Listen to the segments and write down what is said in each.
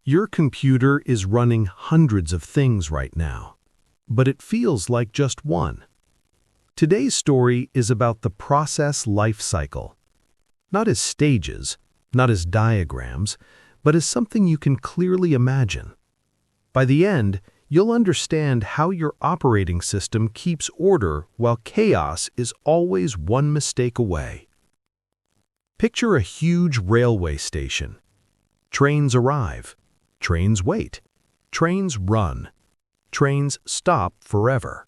Your computer is running hundreds of things right now, but it feels like just one. Today's story is about the process life cycle, not as stages, not as diagrams, but as something you can clearly imagine. By the end, you'll understand how your operating system keeps order while chaos is always one mistake away. Picture a huge railway station. Trains arrive. Trains wait. Trains run. Trains stop forever.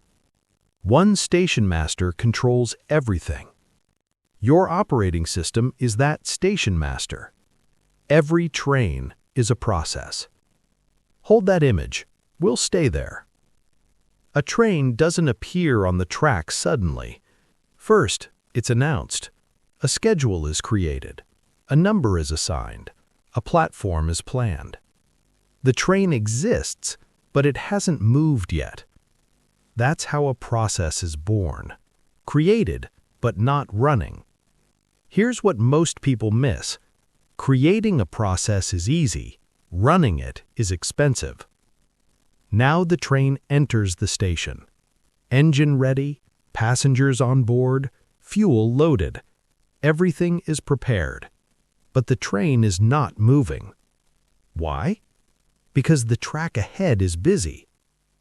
One station master controls everything. Your operating system is that station master. Every train is a process. Hold that image. We'll stay there. A train doesn't appear on the track suddenly. First, it's announced. A schedule is created. A number is assigned. A platform is planned. The train exists, but it hasn't moved yet. That's how a process is born. Created, but not running. Here's what most people miss. Creating a process is easy. Running it is expensive. Now the train enters the station. Engine ready, passengers on board, fuel loaded. Everything is prepared. But the train is not moving. Why? Because the track ahead is busy.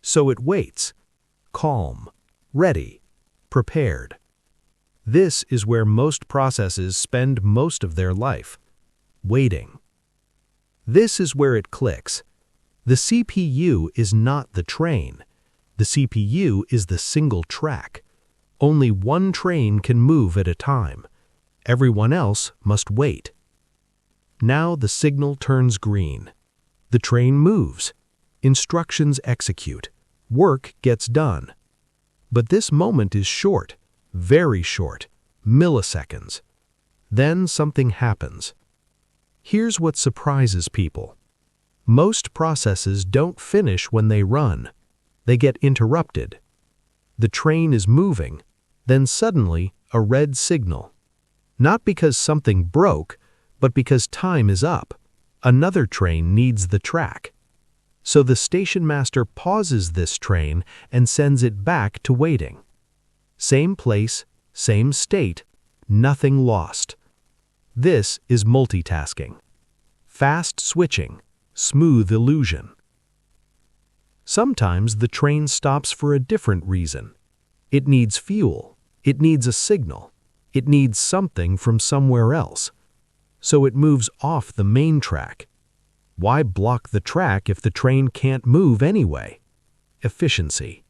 So it waits. Calm, ready, prepared. This is where most processes spend most of their life. Waiting. This is where it clicks. The CPU is not the train. The CPU is the single track. Only one train can move at a time. Everyone else must wait. Now the signal turns green. The train moves. Instructions execute. Work gets done. But this moment is short, very short, milliseconds. Then something happens. Here's what surprises people. Most processes don't finish when they run. They get interrupted. The train is moving, then suddenly a red signal. Not because something broke, but because time is up. Another train needs the track. So the station master pauses this train and sends it back to waiting. Same place, same state, nothing lost. This is multitasking. Fast switching, smooth illusion. Sometimes the train stops for a different reason. It needs fuel. It needs a signal. It needs something from somewhere else. So it moves off the main track. Why block the track if the train can't move anyway? Efficiency.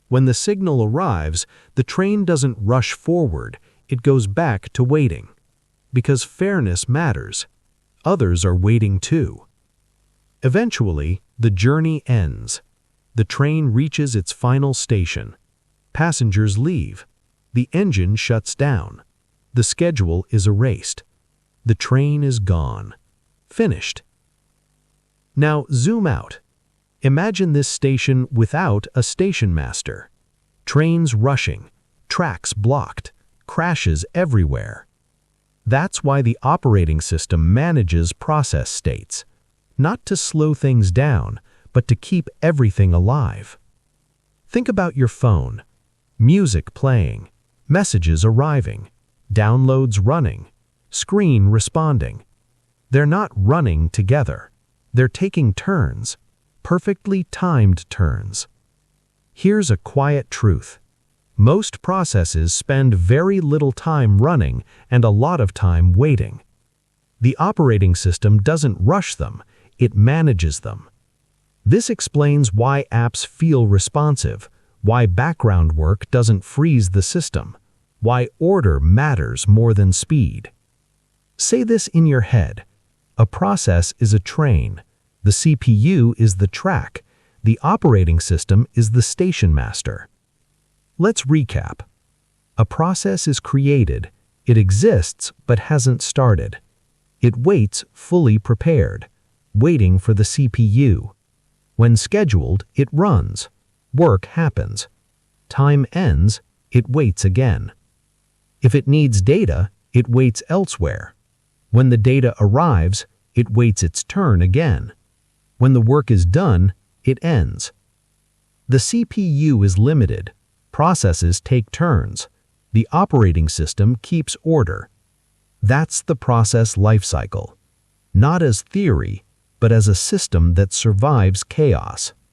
When the signal arrives, the train doesn't rush forward, it goes back to waiting. Because fairness matters. Others are waiting too. Eventually, the journey ends. The train reaches its final station. Passengers leave. The engine shuts down. The schedule is erased. The train is gone. Finished. Now zoom out. Imagine this station without a station master. Trains rushing, tracks blocked, crashes everywhere. That's why the operating system manages process states. Not to slow things down, but to keep everything alive. Think about your phone. Music playing, messages arriving, downloads running, screen responding. They're not running together. They're taking turns, perfectly timed turns. Here's a quiet truth. Most processes spend very little time running and a lot of time waiting. The operating system doesn't rush them, it manages them. This explains why apps feel responsive, why background work doesn't freeze the system, why order matters more than speed. Say this in your head. A process is a train. The CPU is the track. The operating system is the station master. Let's recap. A process is created. It exists but hasn't started. It waits fully prepared, waiting for the CPU. When scheduled, it runs. Work happens. Time ends, it waits again. If it needs data, it waits elsewhere. When the data arrives, it waits its turn again. When the work is done, it ends. The CPU is limited. Processes take turns. The operating system keeps order. That's the process life cycle. Not as theory, but as a system that survives chaos.